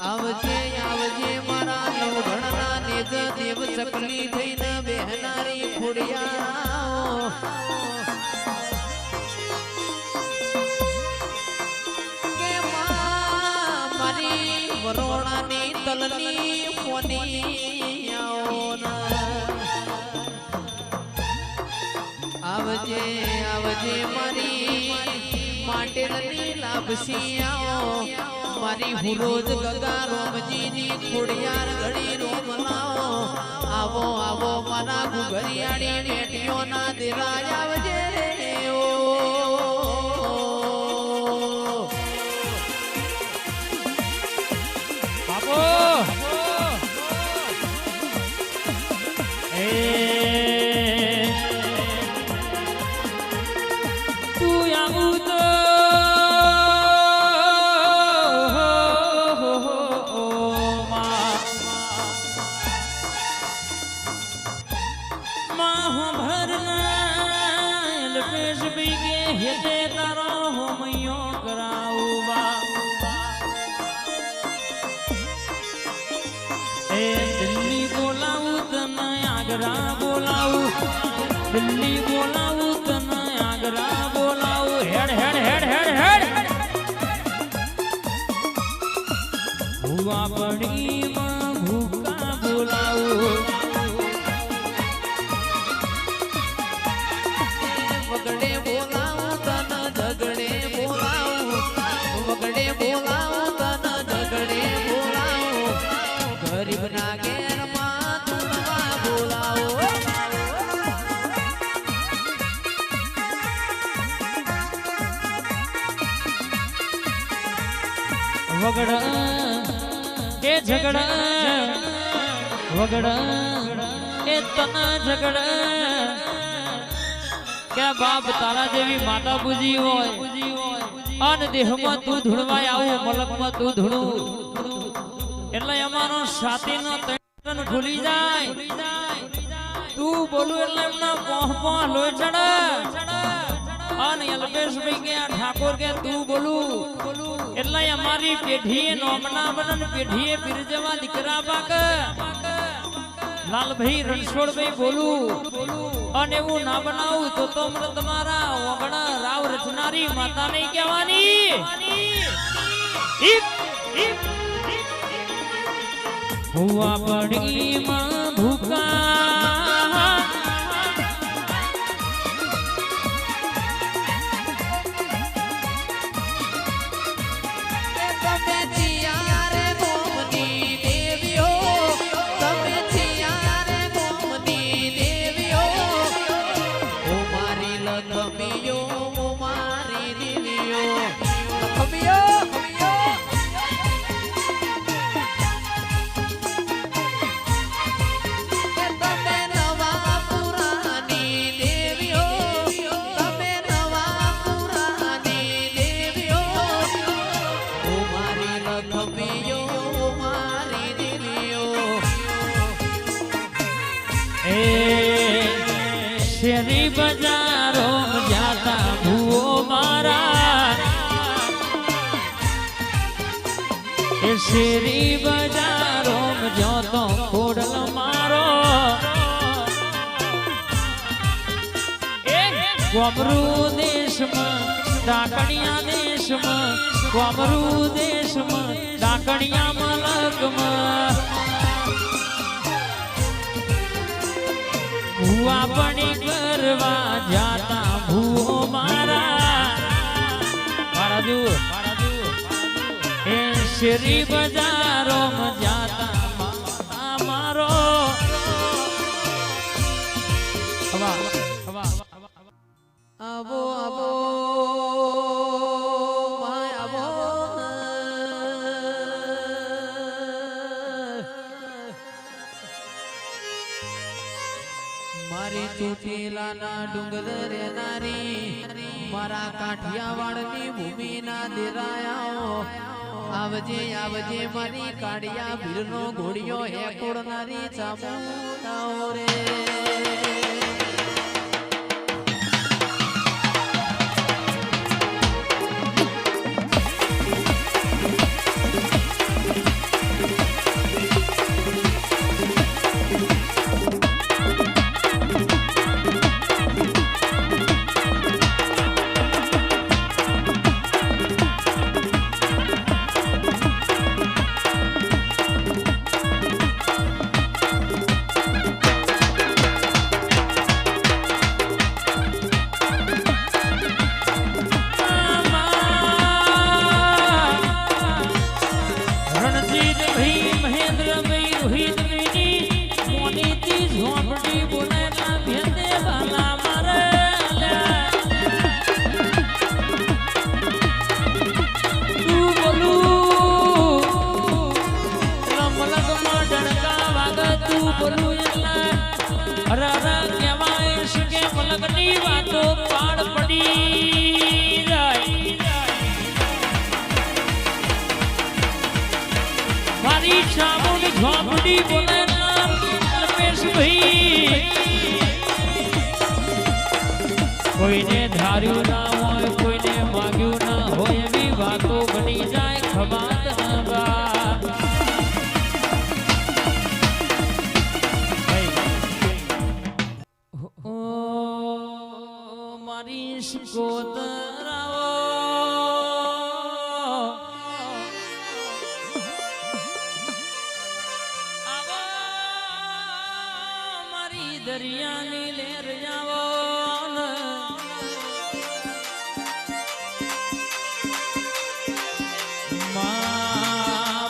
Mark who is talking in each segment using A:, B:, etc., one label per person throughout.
A: આવજે આવજે મારા નવઘણના નેજ દેવ ચકલી થઈને બેહનારી ખોડિયા કે મારી વરોણાની તલની ફોની આવજે આવજે મારી માટેની લાભસી મારી હુરોજ ગગા રોમજીની ખોડિયાર ઘડી રોમ લાવો આવો આવો મારા ઘુઘરિયાળી બેટીઓના દેરાજ આવજે ઓ
B: બાપો તું આવું તો દિલ્હી બોલાવું તને આગ્રા બોલાવું હેડ હેડ હેડ હેડ હેડ ભુવા પડીમાં ભૂકા બોલાવું
A: વગડે બોલાવું તને ઝગડે બોલાવું વગડે બોલાવું તને ઝગડે બોલાવું ગરીબના ઘેરમાં તુણવા બોલાવો
B: વગડ એ ઝગડ વગડ એ તના ઝગડ કે બાપ તારા જેવી માતા પૂજી હોય અન દેહમાં તું ધૂળવાય આવું મલકમાં તું ધૂળું એટલે અમારો સાતીનો તણ ભૂલી જાય તું બોલું એટલે એમના પોહ લોહી ચડે અન અલ્પેશભાઈ કે ઠાકોર કે તું બોલું એટલે અમારી પેઢીએ નોમના બનન પેઢીએ બિરજવા દીકરા પાક લાલભાઈ રણછોડભાઈ બોલું અને એવું ના બનાવું તો મને તમારા ઓગણા રાવ રચનારી માતા નહીં કહેવાની હુવા પડી માં ભૂકા શેરી બજારો જાતા ભૂવો મારા એ શેરી બજારો જોતો ખોડલ મારો એ ગોમરૂ દેશમાં ડાકણિયા દેશમાં ગોમરૂ દેશમાં ડાકણિયા મલકમાં ભૂવા પડી કરવા જાતા ભૂવો મારા એ શેરી બજારો જાતા મારો
A: આવો આવો આવો મારી ચોટીલાના ડુંગર રેનારી મારા કાઠિયાવાડની ભૂમિના દેરાયાઓ આવજે આવજે મારી કાળિયા ભીરનો ઘોડિયો હે કોડનારી ચામુંડાઓ રે
B: રણજીત ભાઈ મહેન્દ્ર ભાઈ રોહિત ભાઈ મોનીતી ઝોપડી બોલાના ભેદે બાલા મારે તું બોલું રમલગમાં ડણકા વાગ તું બોલું એટલા અરે કહેવાય છે કે મલકની વાતો પાડ પડી જાય મારી ચામુંડ ઝોપડી બોલે ભાઈ કોઈને ધાર્યું ના હોય કોઈને માગ્યું ના હોય એવી વાતો બની જાય ખબાત મારી શિકોતરાઓ દરિયાની લેર જાવો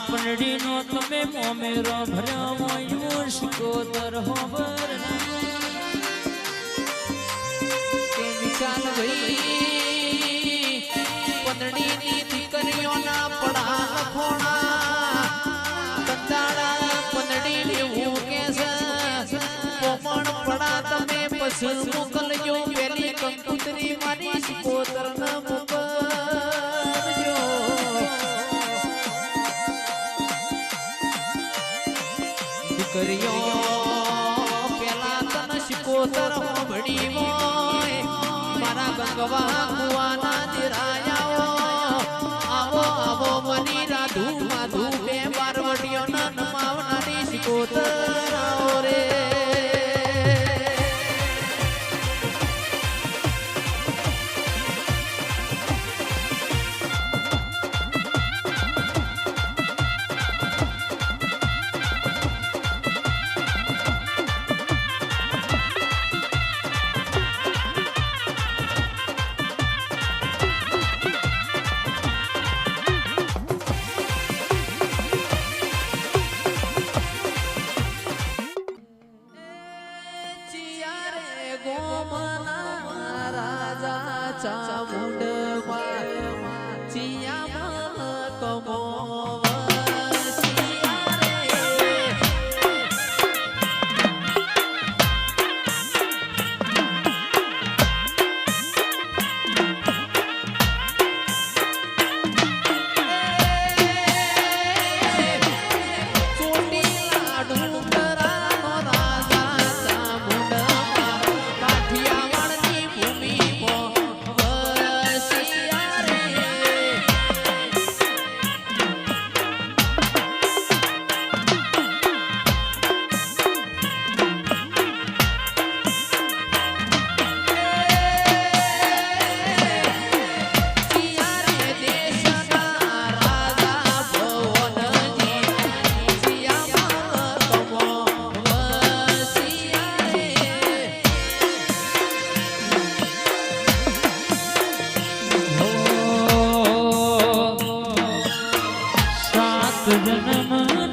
B: પંડીનો તમે મોમેરો ભર્યો મોયો શિકોતર હોબર
A: કે વિશાલ ભાઈ પંદડીની દીકરીઓના પડા લખોણા કંટાળા પંદડીને હું કે છે કોમણ પડા તમે પસંદ મોકલજો પેલી કંકુતરી મારી શિકોતર ન મોકલજો દીકરીઓ પેલા તન શિકોતર હોબડી હોય મારા ગંગવા કુવાના દિરાયાઓ આવો આવો મની રાધુ માધુ બે બારવટીઓના નમાવનારી શિકોતર આવો રે ચામુંડ ચિયામાં કમો
B: જન્મ